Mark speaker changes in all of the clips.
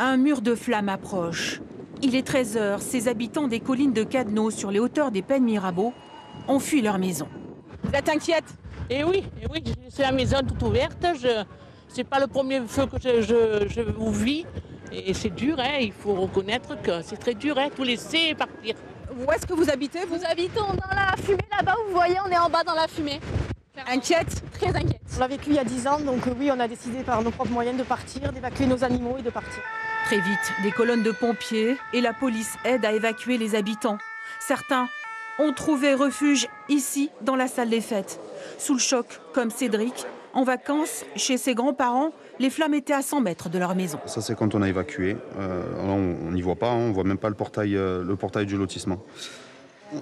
Speaker 1: Un mur de flammes approche. Il est 13 h. Ces habitants des collines de Cadeno, sur les hauteurs des Pennes Mirabeau, ont fui leur maison.
Speaker 2: Vous êtes inquiète? Eh oui, c'est la maison toute ouverte. C'est pas le premier feu que je vis. Et c'est dur, hein, il faut reconnaître que c'est très dur, hein, tout laisser partir.
Speaker 3: Où est-ce que vous habitez, vous?
Speaker 4: Nous habitons dans la fumée là-bas, vous voyez, on est en bas dans la fumée.
Speaker 3: Inquiète?
Speaker 4: Très inquiète.
Speaker 5: On l'a vécu il y a 10 ans, donc oui, on a décidé par nos propres moyens de partir, d'évacuer nos animaux et de partir.
Speaker 1: Très vite, des colonnes de pompiers et la police aident à évacuer les habitants. Certains ont trouvé refuge ici, dans la salle des fêtes. Sous le choc, comme Cédric, en vacances chez ses grands-parents, les flammes étaient à 100 mètres de leur maison.
Speaker 6: Ça, c'est quand on a évacué. On n'y voit pas, on ne voit même pas le portail du lotissement.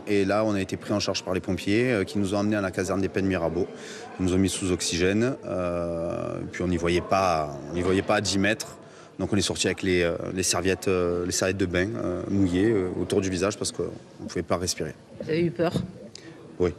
Speaker 6: Et là, on a été pris en charge par les pompiers qui nous ont emmenés à la caserne des Pennes Mirabeau. Ils nous ont mis sous oxygène. Puis on n'y voyait pas à 10 mètres. Donc on est sorti avec les serviettes de bain mouillées autour du visage parce qu'on ne pouvait pas respirer.
Speaker 3: Vous avez eu peur?
Speaker 6: Oui.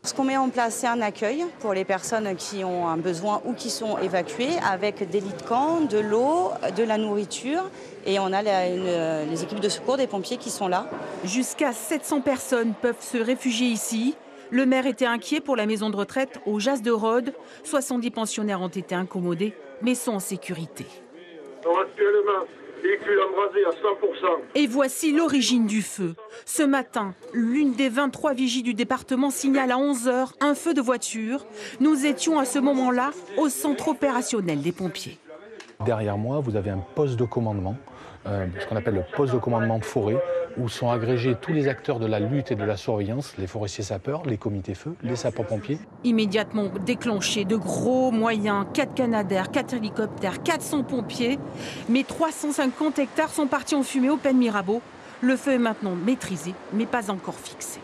Speaker 7: Ce qu'on met en place, c'est un accueil pour les personnes qui ont un besoin ou qui sont évacuées, avec des lits de camp, de l'eau, de la nourriture. Et on a les équipes de secours des pompiers qui sont là.
Speaker 1: Jusqu'à 700 personnes peuvent se réfugier ici. Le maire était inquiet pour la maison de retraite au Jas de Rhodes. 70 pensionnaires ont été incommodés, mais sont en sécurité.
Speaker 8: Actuellement, véhicule embrasé à 100%.
Speaker 1: Et voici l'origine du feu. Ce matin, l'une des 23 vigies du département signale à 11 h un feu de voiture. Nous étions à ce moment-là au centre opérationnel des pompiers.
Speaker 9: Derrière moi, vous avez un poste de commandement, ce qu'on appelle le poste de commandement forêt, où sont agrégés tous les acteurs de la lutte et de la surveillance, les forestiers sapeurs, les comités feu, les sapeurs-pompiers.
Speaker 1: Immédiatement déclenché de gros moyens, 4 Canadair, 4 hélicoptères, 400 pompiers. Mais 350 hectares sont partis en fumée aux Pennes Mirabeau. Le feu est maintenant maîtrisé, mais pas encore fixé.